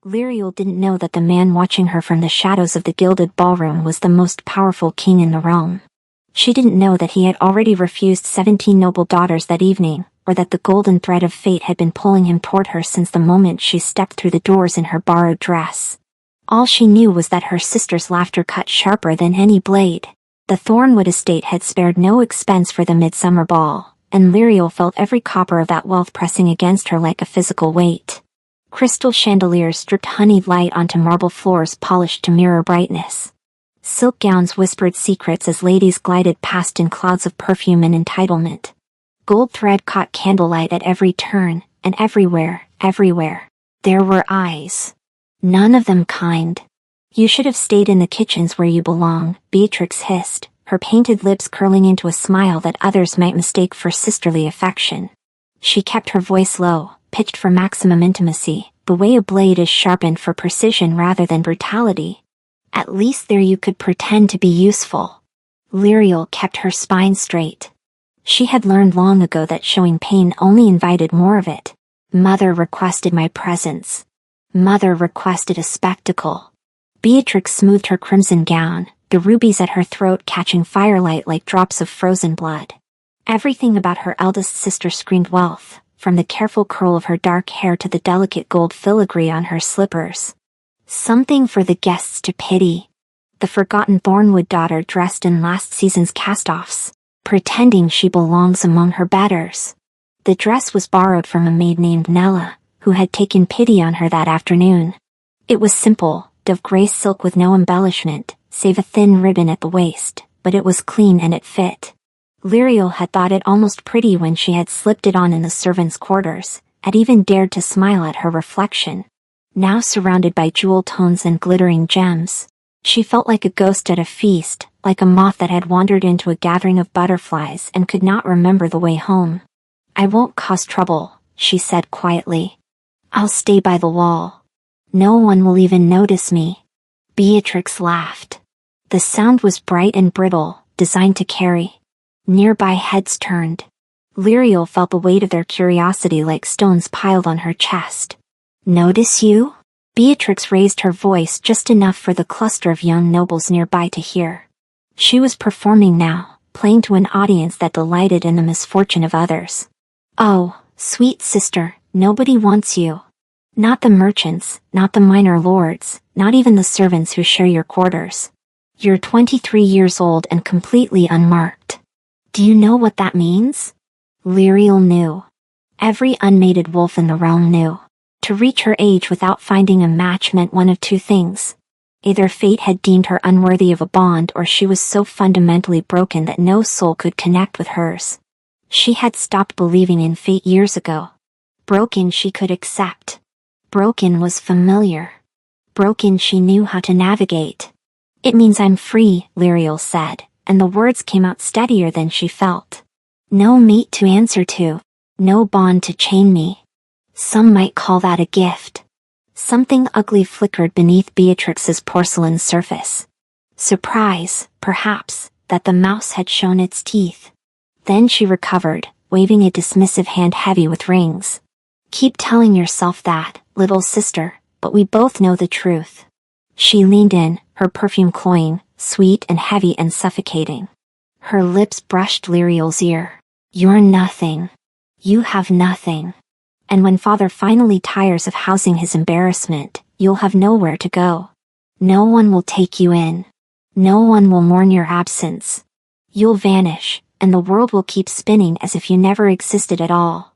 Lyriel didn't know that the man watching her from the shadows of the gilded ballroom was the most powerful king in the realm. She didn't know that he had already refused 17 noble daughters that evening, or that the golden thread of fate had been pulling him toward her since the moment she stepped through the doors in her borrowed dress. All she knew was that her sister's laughter cut sharper than any blade. The Thornwood estate had spared no expense for the midsummer ball, and Lyriel felt every copper of that wealth pressing against her like a physical weight. Crystal chandeliers dripped honeyed light onto marble floors polished to mirror brightness. Silk gowns whispered secrets as ladies glided past in clouds of perfume and entitlement. Gold thread caught candlelight at every turn, and everywhere, there were eyes. None of them kind. "You should have stayed in the kitchens where you belong," Beatrix hissed, her painted lips curling into a smile that others might mistake for sisterly affection. She kept her voice low, pitched for maximum intimacy, the way a blade is sharpened for precision rather than brutality. "At least there you could pretend to be useful." Lyriel kept her spine straight. She had learned long ago that showing pain only invited more of it. Mother requested my presence. Mother requested a spectacle. Beatrix smoothed her crimson gown, the rubies at her throat catching firelight like drops of frozen blood. Everything about her eldest sister screamed wealth, from the careful curl of her dark hair to the delicate gold filigree on her slippers. Something for the guests to pity. The forgotten Thornwood daughter dressed in last season's cast-offs, pretending she belongs among her betters. The dress was borrowed from a maid named Nella, who had taken pity on her that afternoon. It was simple, of gray silk with no embellishment, save a thin ribbon at the waist, but it was clean and it fit. Lyriel had thought it almost pretty when she had slipped it on in the servants' quarters, had even dared to smile at her reflection. Now surrounded by jewel tones and glittering gems, she felt like a ghost at a feast, like a moth that had wandered into a gathering of butterflies and could not remember the way home. "I won't cause trouble," she said quietly. "I'll stay by the wall. No one will even notice me." Beatrix laughed. The sound was bright and brittle, designed to carry. Nearby heads turned. Lyriel felt the weight of their curiosity like stones piled on her chest. "Notice you?" Beatrix raised her voice just enough for the cluster of young nobles nearby to hear. She was performing now, playing to an audience that delighted in the misfortune of others. "Oh, sweet sister, nobody wants you. Not the merchants, not the minor lords, not even the servants who share your quarters. You're 23 years old and completely unmarked. Do you know what that means?" Lyriel knew. Every unmated wolf in the realm knew. To reach her age without finding a match meant one of two things. Either fate had deemed her unworthy of a bond, or she was so fundamentally broken that no soul could connect with hers. She had stopped believing in fate years ago. Broken she could accept. Broken was familiar. Broken she knew how to navigate. "It means I'm free," Lyriel said, and the words came out steadier than she felt. "No mate to answer to. No bond to chain me. Some might call that a gift." Something ugly flickered beneath Beatrix's porcelain surface. Surprise, perhaps, that the mouse had shown its teeth. Then she recovered, waving a dismissive hand heavy with rings. "Keep telling yourself that, little sister, but we both know the truth." She leaned in, her perfume cloying, sweet and heavy and suffocating. Her lips brushed Lyriel's ear. "You're nothing. You have nothing. And when father finally tires of housing his embarrassment, you'll have nowhere to go. No one will take you in. No one will mourn your absence. You'll vanish, and the world will keep spinning as if you never existed at all."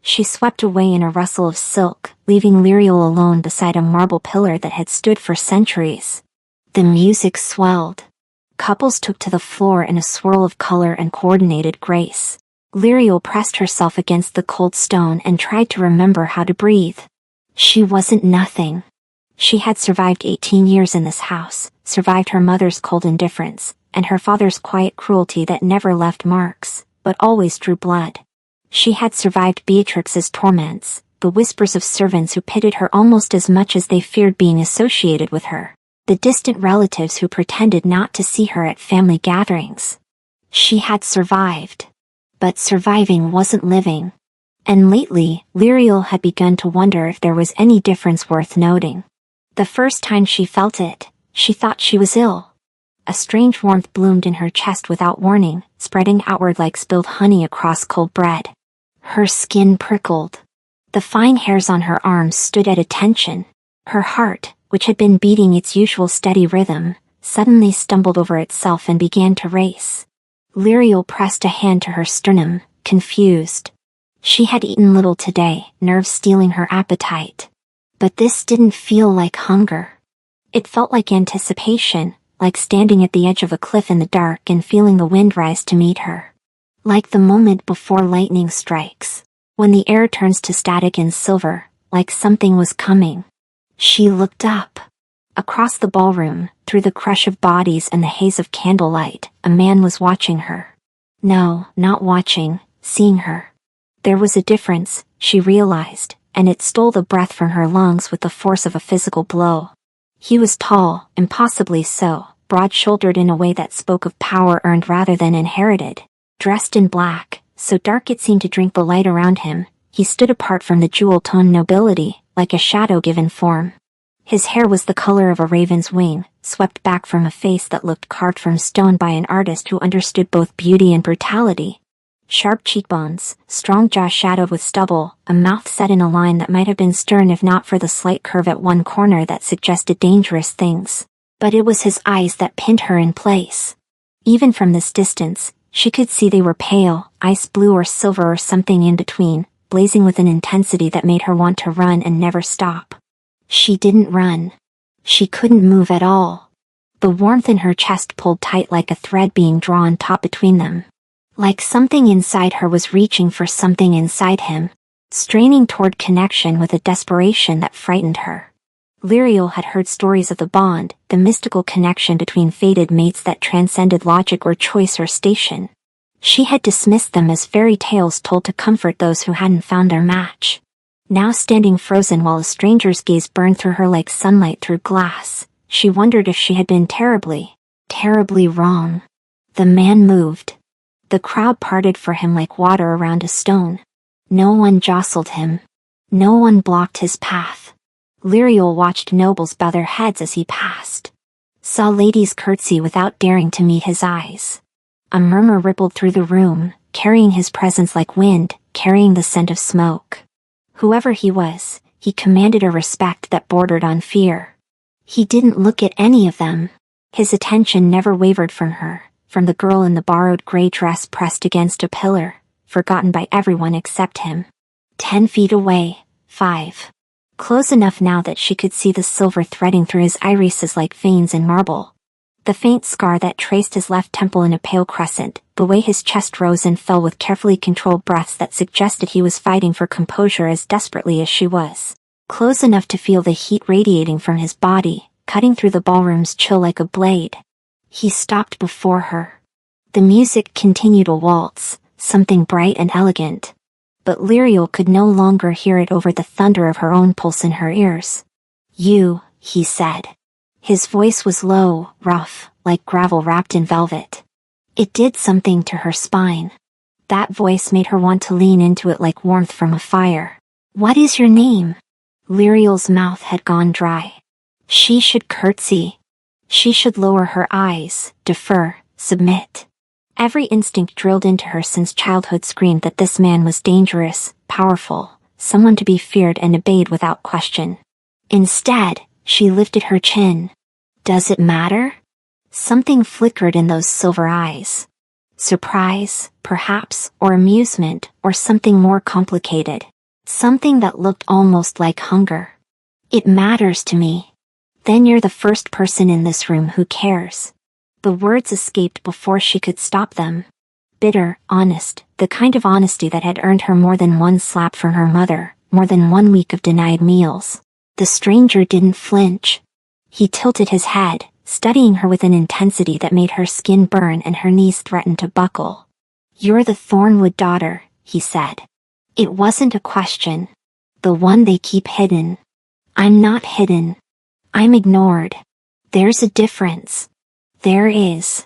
She swept away in a rustle of silk, leaving Lyriel alone beside a marble pillar that had stood for centuries. The music swelled. Couples took to the floor in a swirl of color and coordinated grace. Lyriel pressed herself against the cold stone and tried to remember how to breathe. She wasn't nothing. She had survived 18 years in this house, survived her mother's cold indifference, and her father's quiet cruelty that never left marks, but always drew blood. She had survived Beatrix's torments, the whispers of servants who pitied her almost as much as they feared being associated with her, the distant relatives who pretended not to see her at family gatherings. She had survived. But surviving wasn't living. And lately, Lyriel had begun to wonder if there was any difference worth noting. The first time she felt it, she thought she was ill. A strange warmth bloomed in her chest without warning, spreading outward like spilled honey across cold bread. Her skin prickled. The fine hairs on her arms stood at attention. Her heart, which had been beating its usual steady rhythm, suddenly stumbled over itself and began to race. Lyriel pressed a hand to her sternum, confused. She had eaten little today, nerves stealing her appetite. But this didn't feel like hunger. It felt like anticipation, like standing at the edge of a cliff in the dark and feeling the wind rise to meet her. Like the moment before lightning strikes, when the air turns to static and silver, like something was coming. She looked up. Across the ballroom, through the crush of bodies and the haze of candlelight, a man was watching her. No, not watching, seeing her. There was a difference, she realized, and it stole the breath from her lungs with the force of a physical blow. He was tall, impossibly so, broad-shouldered in a way that spoke of power earned rather than inherited. Dressed in black, so dark it seemed to drink the light around him, he stood apart from the jewel-toned nobility, like a shadow given form. His hair was the color of a raven's wing, swept back from a face that looked carved from stone by an artist who understood both beauty and brutality. Sharp cheekbones, strong jaw shadowed with stubble, a mouth set in a line that might have been stern if not for the slight curve at one corner that suggested dangerous things. But it was his eyes that pinned her in place. Even from this distance, she could see they were pale, ice blue or silver or something in between, blazing with an intensity that made her want to run and never stop. She didn't run. She couldn't move at all. The warmth in her chest pulled tight like a thread being drawn taut between them. Like something inside her was reaching for something inside him, straining toward connection with a desperation that frightened her. Lyriel had heard stories of the bond, the mystical connection between fated mates that transcended logic or choice or station. She had dismissed them as fairy tales told to comfort those who hadn't found their match. Now standing frozen while a stranger's gaze burned through her like sunlight through glass, she wondered if she had been terribly, terribly wrong. The man moved. The crowd parted for him like water around a stone. No one jostled him. No one blocked his path. Lyriel watched nobles bow their heads as he passed. Saw ladies curtsy without daring to meet his eyes. A murmur rippled through the room, carrying his presence like wind, carrying the scent of smoke. Whoever he was, he commanded a respect that bordered on fear. He didn't look at any of them. His attention never wavered from her, from the girl in the borrowed gray dress pressed against a pillar, forgotten by everyone except him. 10 feet away, 5. Close enough now that she could see the silver threading through his irises like veins in marble. The faint scar that traced his left temple in a pale crescent, the way his chest rose and fell with carefully controlled breaths that suggested he was fighting for composure as desperately as she was. Close enough to feel the heat radiating from his body, cutting through the ballroom's chill like a blade. He stopped before her. The music continued a waltz, something bright and elegant. But Lyriel could no longer hear it over the thunder of her own pulse in her ears. "You," he said. His voice was low, rough, like gravel wrapped in velvet. It did something to her spine. That voice made her want to lean into it like warmth from a fire. "What is your name?" Lyriel's mouth had gone dry. She should curtsy. She should lower her eyes, defer, submit. Every instinct drilled into her since childhood screamed that this man was dangerous, powerful, someone to be feared and obeyed without question. Instead, she lifted her chin. Does it matter? Something flickered in those silver eyes. Surprise, perhaps, or amusement, or something more complicated. Something that looked almost like hunger. "It matters to me." "Then you're the first person in this room who cares." The words escaped before she could stop them. Bitter, honest, the kind of honesty that had earned her more than one slap from her mother, more than 1 week of denied meals. The stranger didn't flinch. He tilted his head, studying her with an intensity that made her skin burn and her knees threaten to buckle. "You're the Thornwood daughter," he said. It wasn't a question. The one they keep hidden. "I'm not hidden. I'm ignored. There's a difference." "There is."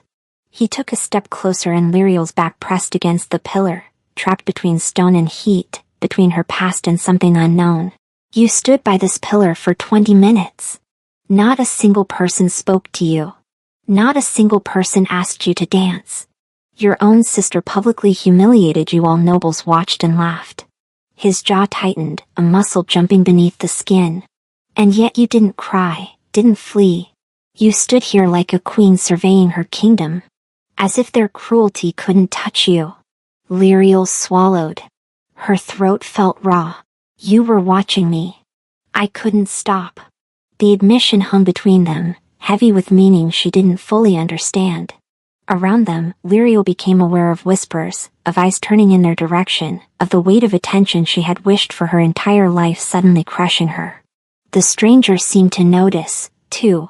He took a step closer and Lyriel's back pressed against the pillar, trapped between stone and heat, between her past and something unknown. "You stood by this pillar for 20 minutes. Not a single person spoke to you. Not a single person asked you to dance. Your own sister publicly humiliated you while nobles watched and laughed. His jaw tightened, a muscle jumping beneath the skin. And yet you didn't cry, didn't flee. You stood here like a queen surveying her kingdom. As if their cruelty couldn't touch you. Lyriel swallowed. Her throat felt raw. You were watching me. I couldn't stop. The admission hung between them, heavy with meaning she didn't fully understand. Around them, Lyriel became aware of whispers, of eyes turning in their direction, of the weight of attention she had wished for her entire life suddenly crushing her. The stranger seemed to notice, too.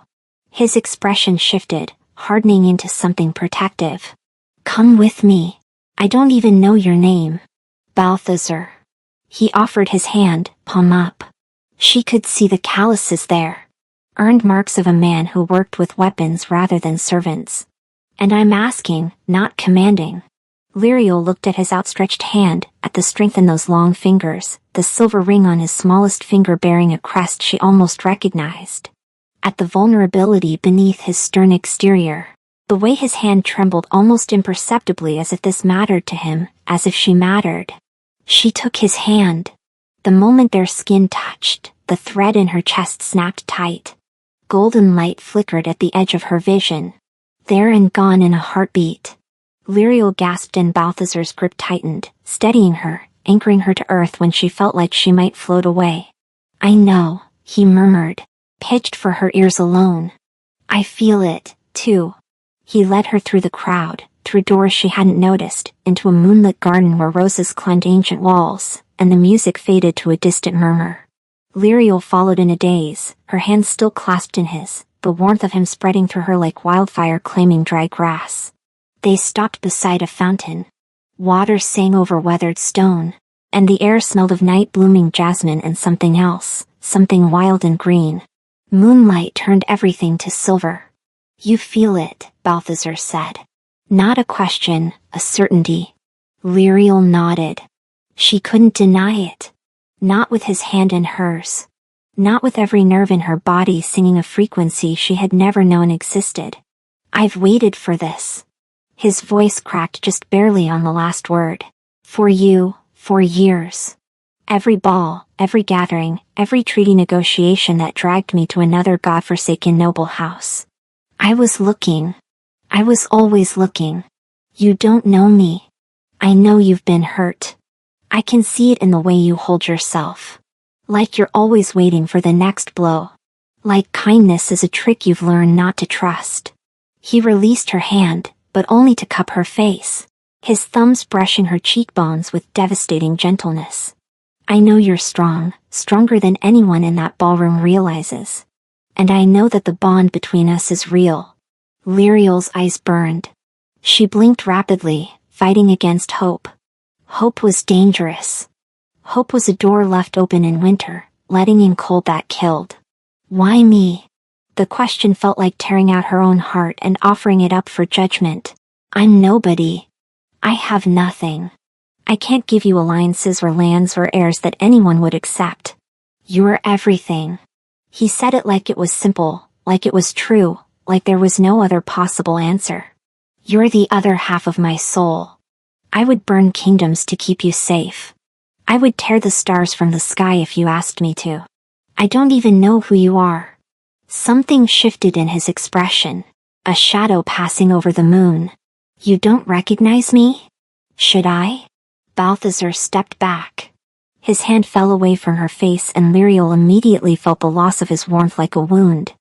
His expression shifted, hardening into something protective. Come with me. I don't even know your name. Balthazar. He offered his hand, palm up. She could see the calluses there. Earned marks of a man who worked with weapons rather than servants. And I'm asking, not commanding. Lyriel looked at his outstretched hand, at the strength in those long fingers, the silver ring on his smallest finger bearing a crest she almost recognized. At the vulnerability beneath his stern exterior. The way his hand trembled almost imperceptibly, as if this mattered to him, as if she mattered. She took his hand. The moment their skin touched, the thread in her chest snapped tight. Golden light flickered at the edge of her vision. There and gone in a heartbeat. Lyriel gasped and Balthazar's grip tightened, steadying her, anchoring her to earth when she felt like she might float away. I know, he murmured, pitched for her ears alone. I feel it, too. He led her through the crowd, through doors she hadn't noticed, into a moonlit garden where roses climbed ancient walls, and the music faded to a distant murmur. Lyriel followed in a daze, her hands still clasped in his, the warmth of him spreading through her like wildfire claiming dry grass. They stopped beside a fountain. Water sang over weathered stone, and the air smelled of night-blooming jasmine and something else, something wild and green. Moonlight turned everything to silver. You feel it, Balthazar said. Not a question, a certainty. Lyriel nodded. She couldn't deny it. Not with his hand in hers. Not with every nerve in her body singing a frequency she had never known existed. I've waited for this. His voice cracked just barely on the last word. For you, for years. Every ball, every gathering, every treaty negotiation that dragged me to another godforsaken noble house. I was looking. I was always looking. You don't know me. I know you've been hurt. I can see it in the way you hold yourself. Like you're always waiting for the next blow. Like kindness is a trick you've learned not to trust. He released her hand, but only to cup her face, his thumbs brushing her cheekbones with devastating gentleness. I know you're strong, stronger than anyone in that ballroom realizes. And I know that the bond between us is real. Lyriel's eyes burned. She blinked rapidly, fighting against hope. Hope was dangerous. Hope was a door left open in winter, letting in cold that killed. Why me? The question felt like tearing out her own heart and offering it up for judgment. I'm nobody. I have nothing. I can't give you alliances or lands or heirs that anyone would accept. You're everything. He said it like it was simple, like it was true, like there was no other possible answer. You're the other half of my soul. I would burn kingdoms to keep you safe. I would tear the stars from the sky if you asked me to. I don't even know who you are. Something shifted in his expression, a shadow passing over the moon. You don't recognize me? Should I? Balthazar stepped back. His hand fell away from her face and Lyriel immediately felt the loss of his warmth like a wound.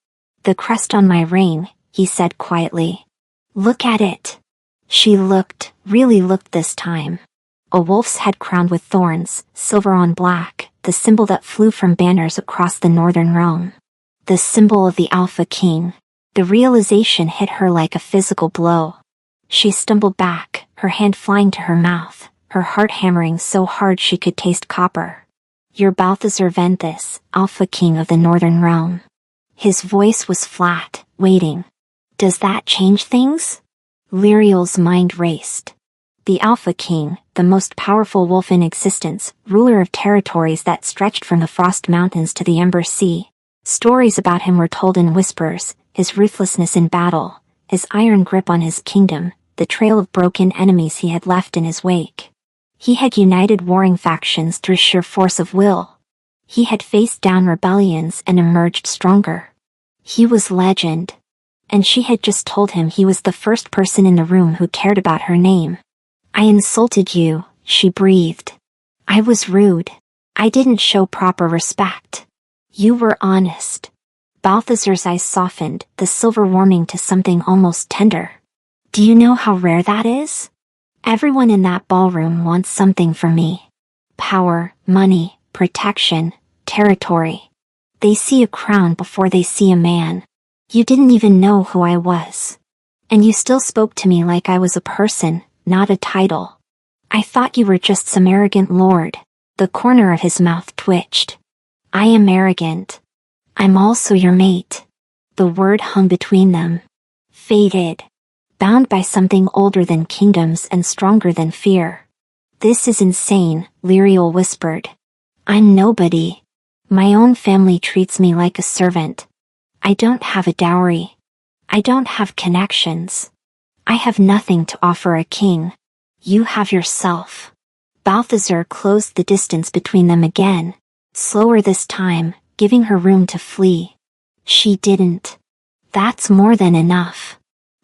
The crest on my ring, he said quietly. Look at it. She looked, really looked this time. A wolf's head crowned with thorns, silver on black, the symbol that flew from banners across the northern realm. The symbol of the Alpha King. The realization hit her like a physical blow. She stumbled back, her hand flying to her mouth, her heart hammering so hard she could taste copper. You're Balthazar Venthis, Alpha King of the Northern Realm. His voice was flat, waiting. Does that change things? Lyriel's mind raced. The Alpha King, the most powerful wolf in existence, ruler of territories that stretched from the Frost Mountains to the Ember Sea. Stories about him were told in whispers, his ruthlessness in battle, his iron grip on his kingdom, the trail of broken enemies he had left in his wake. He had united warring factions through sheer force of will. He had faced down rebellions and emerged stronger. He was legend. And she had just told him he was the first person in the room who cared about her name. "I insulted you," she breathed. "I was rude. I didn't show proper respect. You were honest." Balthazar's eyes softened, the silver warming to something almost tender. "Do you know how rare that is? Everyone in that ballroom wants something from me. Power, money, protection, territory. They see a crown before they see a man. You didn't even know who I was. And you still spoke to me like I was a person, not a title. I thought you were just some arrogant lord." The corner of his mouth twitched. "I am arrogant. I'm also your mate." The word hung between them. Fated. Bound by something older than kingdoms and stronger than fear. "This is insane," Lyriel whispered. "I'm nobody. My own family treats me like a servant. I don't have a dowry. I don't have connections. I have nothing to offer a king. You have yourself." Balthazar closed the distance between them again, slower this time, giving her room to flee. "She didn't. That's more than enough.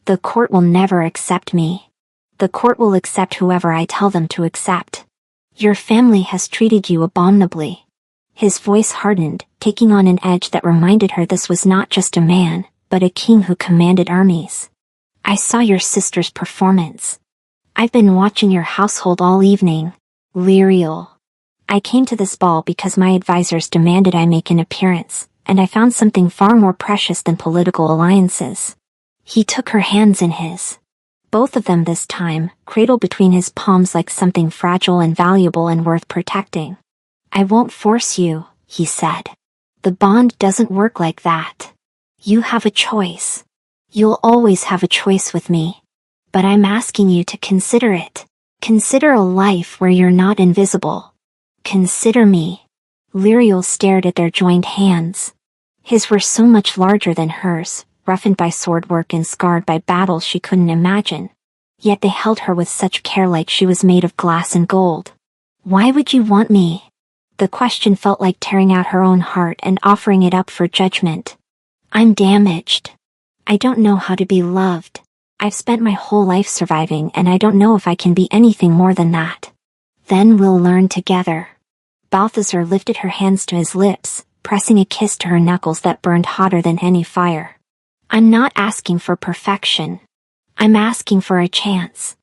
The court will never accept me. The court will accept whoever I tell them to accept. Your family has treated you abominably." His voice hardened, taking on an edge that reminded her this was not just a man, but a king who commanded armies. "I saw your sister's performance. I've been watching your household all evening, Lyriel. I came to this ball because my advisors demanded I make an appearance, and I found something far more precious than political alliances." He took her hands in his. Both of them this time, cradled between his palms like something fragile and valuable and worth protecting. "I won't force you," he said. "The bond doesn't work like that. You have a choice. You'll always have a choice with me. But I'm asking you to consider it. Consider a life where you're not invisible. Consider me." Lyriel stared at their joined hands. His were so much larger than hers, roughened by sword work and scarred by battles she couldn't imagine. Yet they held her with such care like she was made of glass and gold. "Why would you want me?" The question felt like tearing out her own heart and offering it up for judgment. "I'm damaged. I don't know how to be loved. I've spent my whole life surviving and I don't know if I can be anything more than that." "Then we'll learn together." Balthazar lifted her hands to his lips, pressing a kiss to her knuckles that burned hotter than any fire. "I'm not asking for perfection. I'm asking for a chance."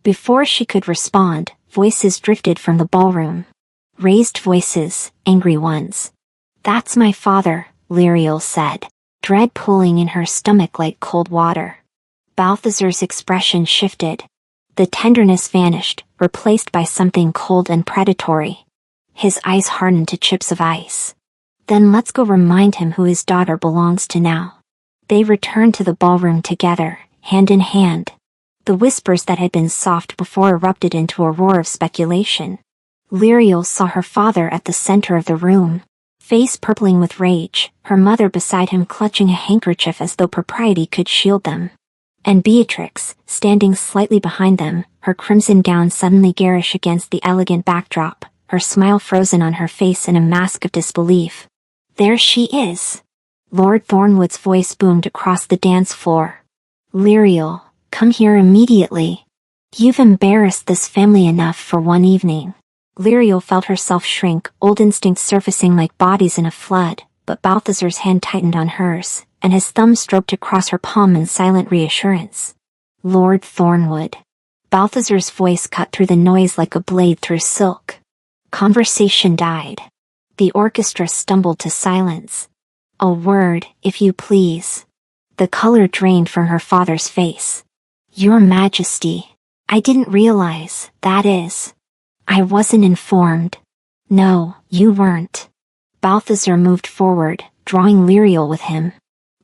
Before she could respond, voices drifted from the ballroom. Raised voices, angry ones. "That's my father," Lyriel said, dread pooling in her stomach like cold water. Balthazar's expression shifted. The tenderness vanished, replaced by something cold and predatory. His eyes hardened to chips of ice. "Then let's go remind him who his daughter belongs to now." They returned to the ballroom together, hand in hand. The whispers that had been soft before erupted into a roar of speculation. Lyriel saw her father at the center of the room, face purpling with rage, her mother beside him clutching a handkerchief as though propriety could shield them. And Beatrix, standing slightly behind them, her crimson gown suddenly garish against the elegant backdrop, her smile frozen on her face in a mask of disbelief. "There she is." Lord Thornwood's voice boomed across the dance floor. "Lyriel, come here immediately. You've embarrassed this family enough for one evening." Lyriel felt herself shrink, old instincts surfacing like bodies in a flood, but Balthazar's hand tightened on hers, and his thumb stroked across her palm in silent reassurance. "Lord Thornwood." Balthazar's voice cut through the noise like a blade through silk. Conversation died. The orchestra stumbled to silence. "A word, if you please." The color drained from her father's face. "Your Majesty. I didn't realize, that is. I wasn't informed." "No, you weren't." Balthazar moved forward, drawing Lyriel with him.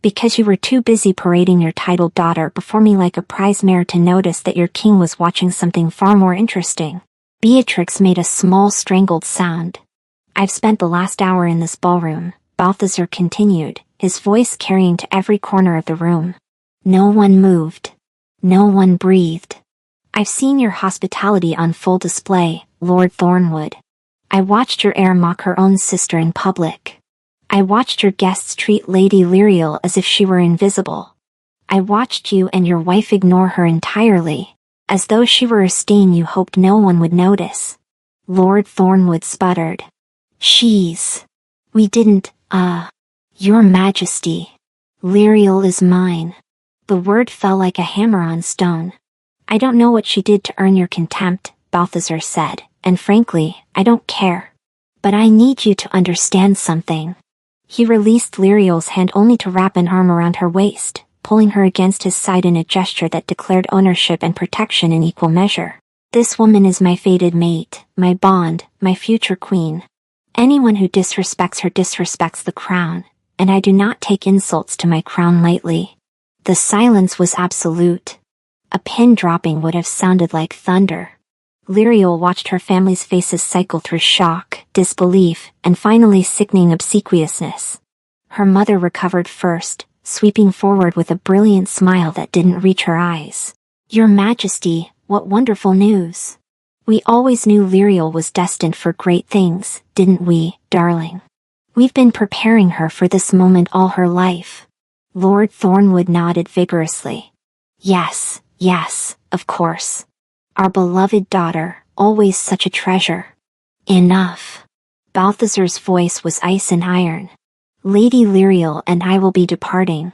"Because you were too busy parading your titled daughter before me like a prize mare to notice that your king was watching something far more interesting." Beatrix made a small strangled sound. "I've spent the last hour in this ballroom, Balthazar continued, his voice carrying to every corner of the room. No one moved. No one breathed. I've seen your hospitality on full display, Lord Thornwood. I watched your heir mock her own sister in public. I watched your guests treat Lady Lyriel as if she were invisible. I watched you and your wife ignore her entirely, as though she were a stain you hoped no one would notice. Lord Thornwood sputtered. We didn't, Your Majesty. Lyriel is mine. The word fell like a hammer on stone. I don't know what she did to earn your contempt, Balthazar said, and frankly, I don't care. But I need you to understand something. He released Lyriel's hand only to wrap an arm around her waist, pulling her against his side in a gesture that declared ownership and protection in equal measure. This woman is my fated mate, my bond, my future queen. Anyone who disrespects her disrespects the crown, and I do not take insults to my crown lightly. The silence was absolute. A pin dropping would have sounded like thunder. Lyriel watched her family's faces cycle through shock, disbelief, and finally sickening obsequiousness. Her mother recovered first, sweeping forward with a brilliant smile that didn't reach her eyes. Your Majesty, what wonderful news! We always knew Lyriel was destined for great things, didn't we, darling? We've been preparing her for this moment all her life. Lord Thornwood nodded vigorously. Yes, of course. Our beloved daughter, always such a treasure. Enough. Balthazar's voice was ice and iron. Lady Lyriel and I will be departing.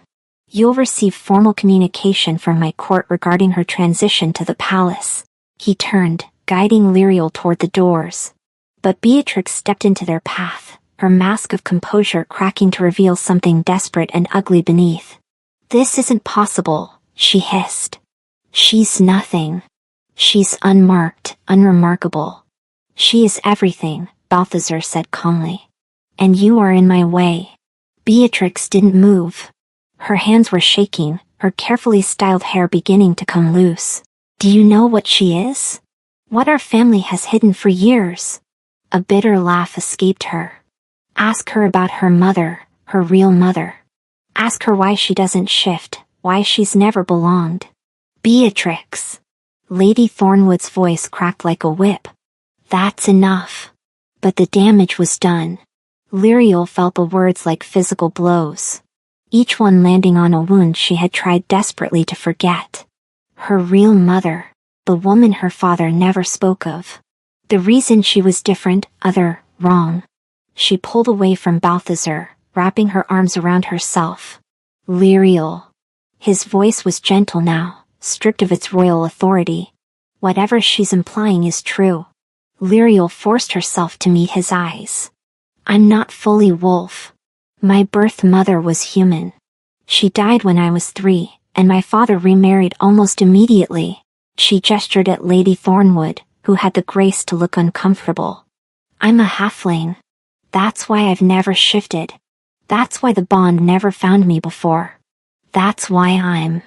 You'll receive formal communication from my court regarding her transition to the palace. He turned, guiding Lyriel toward the doors. But Beatrix stepped into their path, her mask of composure cracking to reveal something desperate and ugly beneath. This isn't possible, she hissed. She's nothing. She's unmarked, unremarkable. She is everything, Balthazar said calmly. And you are in my way. Beatrix didn't move. Her hands were shaking, her carefully styled hair beginning to come loose. Do you know what she is? What our family has hidden for years? A bitter laugh escaped her. Ask her about her mother, her real mother. Ask her why she doesn't shift, why she's never belonged. Beatrix. Lady Thornwood's voice cracked like a whip. That's enough. But the damage was done. Lyriel felt the words like physical blows. Each one landing on a wound she had tried desperately to forget. Her real mother, the woman her father never spoke of. The reason she was different, wrong. She pulled away from Balthazar, wrapping her arms around herself. Lyriel. His voice was gentle now, stripped of its royal authority. Whatever she's implying is true. Lyriel forced herself to meet his eyes. I'm not fully wolf. My birth mother was human. She died when I was 3, and my father remarried almost immediately. She gestured at Lady Thornwood, who had the grace to look uncomfortable. I'm a halfling. That's why I've never shifted. That's why the bond never found me before. That's why I'm...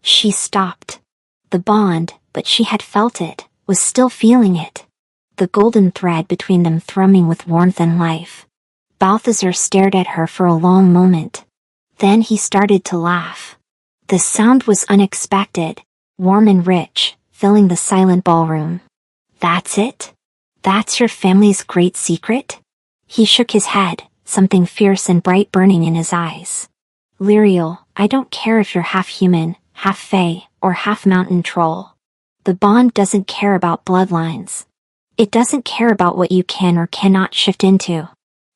She stopped. The bond, but she had felt it, was still feeling it. The golden thread between them thrumming with warmth and life. Balthazar stared at her for a long moment. Then he started to laugh. The sound was unexpected, warm and rich, filling the silent ballroom. That's it? That's your family's great secret? He shook his head, something fierce and bright burning in his eyes. Lyriel, I don't care if you're half human, half fae, or half mountain troll. The bond doesn't care about bloodlines. It doesn't care about what you can or cannot shift into.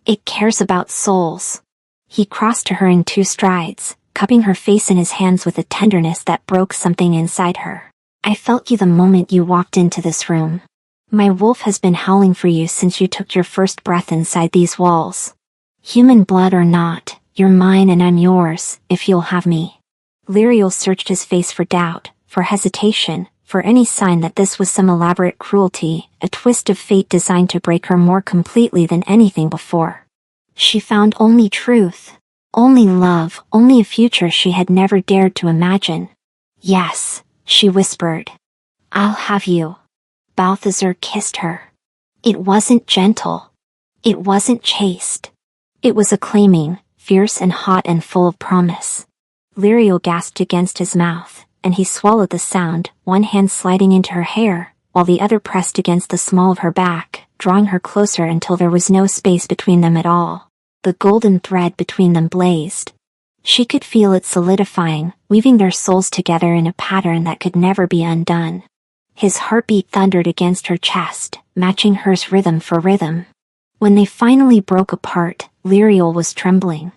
It cares about souls. He crossed to her in 2 strides, cupping her face in his hands with a tenderness that broke something inside her. I felt you the moment you walked into this room. My wolf has been howling for you since you took your first breath inside these walls. Human blood or not, you're mine and I'm yours, if you'll have me. Lyriel searched his face for doubt, for hesitation, for any sign that this was some elaborate cruelty, a twist of fate designed to break her more completely than anything before. She found only truth, only love, only a future she had never dared to imagine. Yes, she whispered. I'll have you. Balthazar kissed her. It wasn't gentle. It wasn't chaste. It was acclaiming, fierce and hot and full of promise. Lyriel gasped against his mouth, and he swallowed the sound, one hand sliding into her hair, while the other pressed against the small of her back, drawing her closer until there was no space between them at all. The golden thread between them blazed. She could feel it solidifying, weaving their souls together in a pattern that could never be undone. His heartbeat thundered against her chest, matching hers rhythm for rhythm. When they finally broke apart, Lyriel was trembling.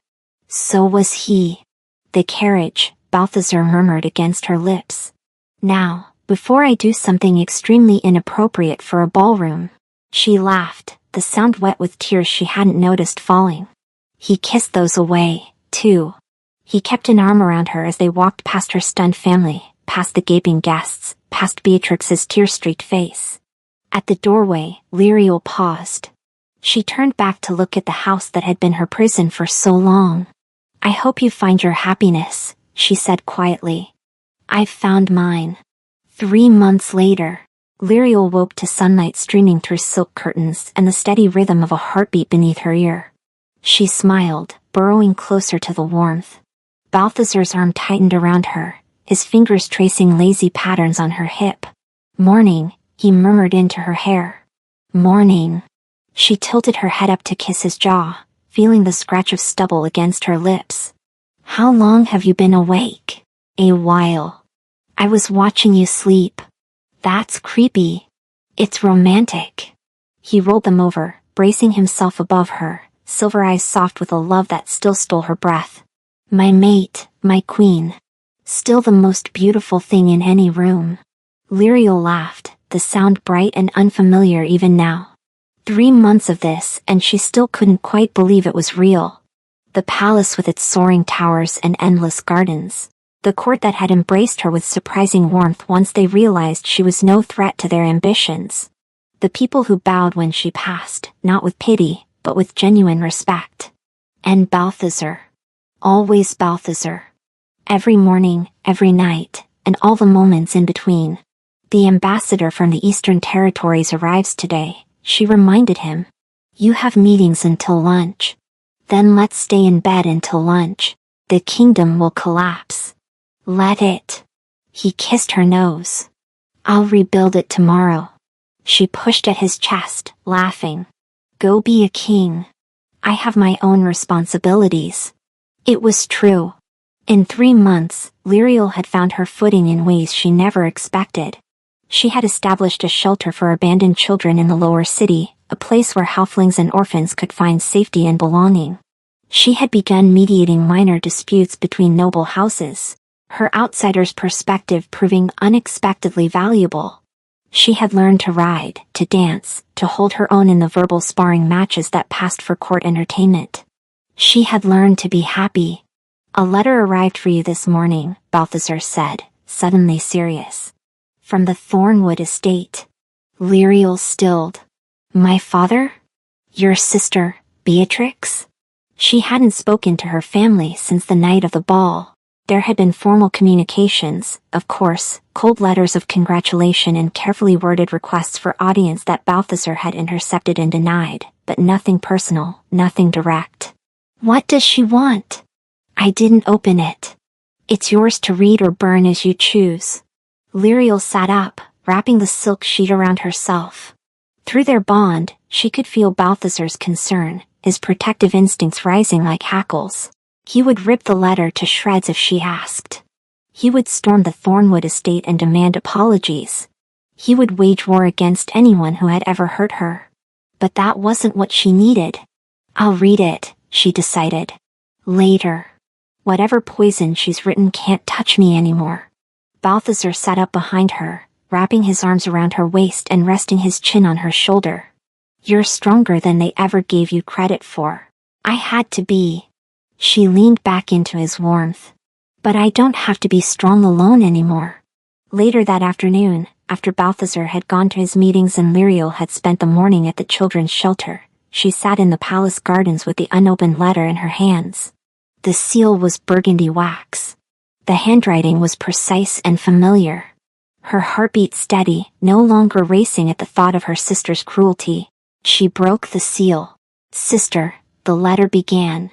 So was he. The carriage, Balthazar murmured against her lips. Now, before I do something extremely inappropriate for a ballroom. She laughed, the sound wet with tears she hadn't noticed falling. He kissed those away, too. He kept an arm around her as they walked past her stunned family, past the gaping guests, past Beatrix's tear-streaked face. At the doorway, Lyriel paused. She turned back to look at the house that had been her prison for so long. I hope you find your happiness, she said quietly. I've found mine. 3 months later, Lyriel woke to sunlight streaming through silk curtains and the steady rhythm of a heartbeat beneath her ear. She smiled, burrowing closer to the warmth. Balthazar's arm tightened around her, his fingers tracing lazy patterns on her hip. Morning, he murmured into her hair. Morning. She tilted her head up to kiss his jaw, feeling the scratch of stubble against her lips. How long have you been awake? A while. I was watching you sleep. That's creepy. It's romantic. He rolled them over, bracing himself above her, silver eyes soft with a love that still stole her breath. My mate, my queen. Still the most beautiful thing in any room. Lyriel laughed, the sound bright and unfamiliar even now. 3 months of this and she still couldn't quite believe it was real. The palace with its soaring towers and endless gardens. The court that had embraced her with surprising warmth once they realized she was no threat to their ambitions. The people who bowed when she passed, not with pity, but with genuine respect. And Balthazar. Always Balthazar. Every morning, every night, and all the moments in between. The ambassador from the Eastern Territories arrives today, she reminded him. You have meetings until lunch. Then let's stay in bed until lunch. The kingdom will collapse. Let it. He kissed her nose. I'll rebuild it tomorrow. She pushed at his chest, laughing. Go be a king. I have my own responsibilities. It was true. In 3 months, Lyriel had found her footing in ways she never expected. She had established a shelter for abandoned children in the lower city, a place where halflings and orphans could find safety and belonging. She had begun mediating minor disputes between noble houses, her outsider's perspective proving unexpectedly valuable. She had learned to ride, to dance, to hold her own in the verbal sparring matches that passed for court entertainment. She had learned to be happy. A letter arrived for you this morning, Balthazar said, suddenly serious. From the Thornwood estate. Lyriel stilled. My father? Your sister, Beatrix? She hadn't spoken to her family since the night of the ball. There had been formal communications, of course, cold letters of congratulation and carefully worded requests for audience that Balthazar had intercepted and denied, but nothing personal, nothing direct. What does she want? I didn't open it. It's yours to read or burn as you choose. Lyriel sat up, wrapping the silk sheet around herself. Through their bond, she could feel Balthazar's concern, his protective instincts rising like hackles. He would rip the letter to shreds if she asked. He would storm the Thornwood estate and demand apologies. He would wage war against anyone who had ever hurt her. But that wasn't what she needed. I'll read it, she decided. Later. Whatever poison she's written can't touch me anymore. Balthazar sat up behind her, wrapping his arms around her waist and resting his chin on her shoulder. You're stronger than they ever gave you credit for. I had to be. She leaned back into his warmth. But I don't have to be strong alone anymore. Later that afternoon, after Balthazar had gone to his meetings and Lyriel had spent the morning at the children's shelter, she sat in the palace gardens with the unopened letter in her hands. The seal was burgundy wax. The handwriting was precise and familiar. Her heartbeat steady, no longer racing at the thought of her sister's cruelty. She broke the seal. Sister, The letter began.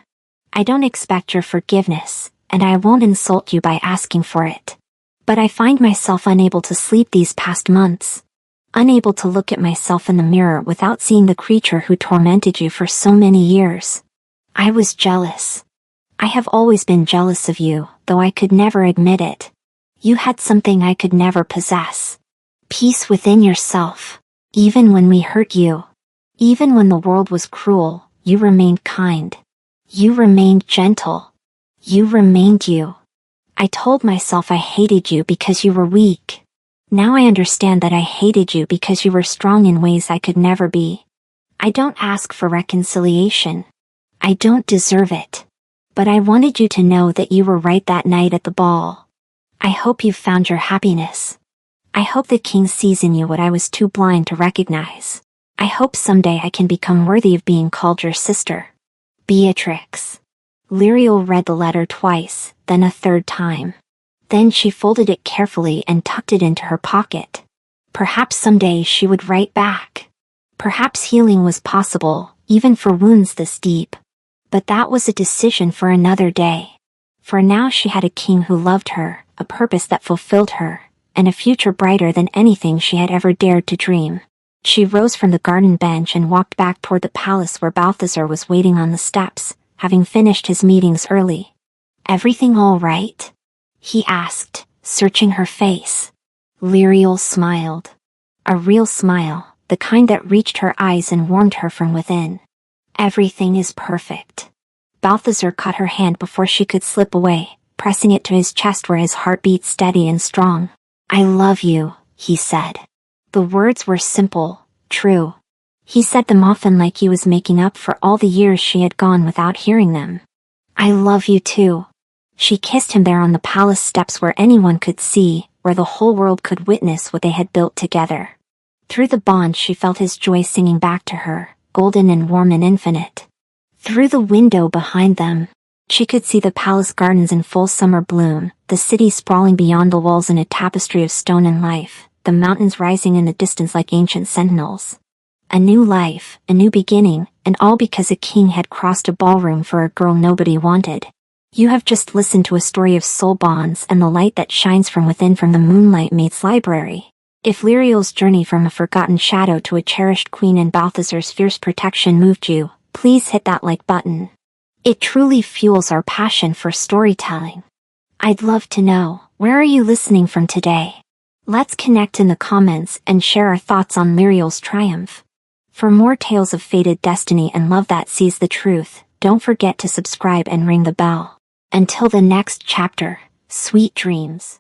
I don't expect your forgiveness, and I won't insult you by asking for it. But I find myself unable to sleep these past months. Unable to look at myself in the mirror without seeing the creature who tormented you for so many years. I was jealous. I have always been jealous of you, though I could never admit it. You had something I could never possess. Peace within yourself. Even when we hurt you. Even when the world was cruel, you remained kind. You remained gentle. You remained you. I told myself I hated you because you were weak. Now I understand that I hated you because you were strong in ways I could never be. I don't ask for reconciliation. I don't deserve it. But I wanted you to know that you were right that night at the ball. I hope you found your happiness. I hope the king sees in you what I was too blind to recognize. I hope someday I can become worthy of being called your sister. Beatrix. Lyriel read the letter twice, then a third time. Then she folded it carefully and tucked it into her pocket. Perhaps someday she would write back. Perhaps healing was possible, even for wounds this deep. But that was a decision for another day. For now she had a king who loved her, a purpose that fulfilled her, and a future brighter than anything she had ever dared to dream. She rose from the garden bench and walked back toward the palace where Balthazar was waiting on the steps, having finished his meetings early. Everything all right? He asked, searching her face. Lyriel smiled. A real smile, the kind that reached her eyes and warmed her from within. Everything is perfect. Balthazar caught her hand before she could slip away, pressing it to his chest where his heart beat steady and strong. I love you, he said. The words were simple, true. He said them often like he was making up for all the years she had gone without hearing them. I love you too. She kissed him there on the palace steps where anyone could see, where the whole world could witness what they had built together. Through the bond she felt his joy singing back to her, golden and warm and infinite. Through the window behind them, she could see the palace gardens in full summer bloom, the city sprawling beyond the walls in a tapestry of stone and life, the mountains rising in the distance like ancient sentinels. A new life, a new beginning, and all because a king had crossed a ballroom for a girl nobody wanted. You have just listened to a story of soul bonds and the light that shines from within from the Moonlight Maid's library. If Lyriel's journey from a forgotten shadow to a cherished queen and Balthazar's fierce protection moved you, please hit that like button. It truly fuels our passion for storytelling. I'd love to know, where are you listening from today? Let's connect in the comments and share our thoughts on Lyriel's triumph. For more tales of fated destiny and love that sees the truth, don't forget to subscribe and ring the bell. Until the next chapter, sweet dreams.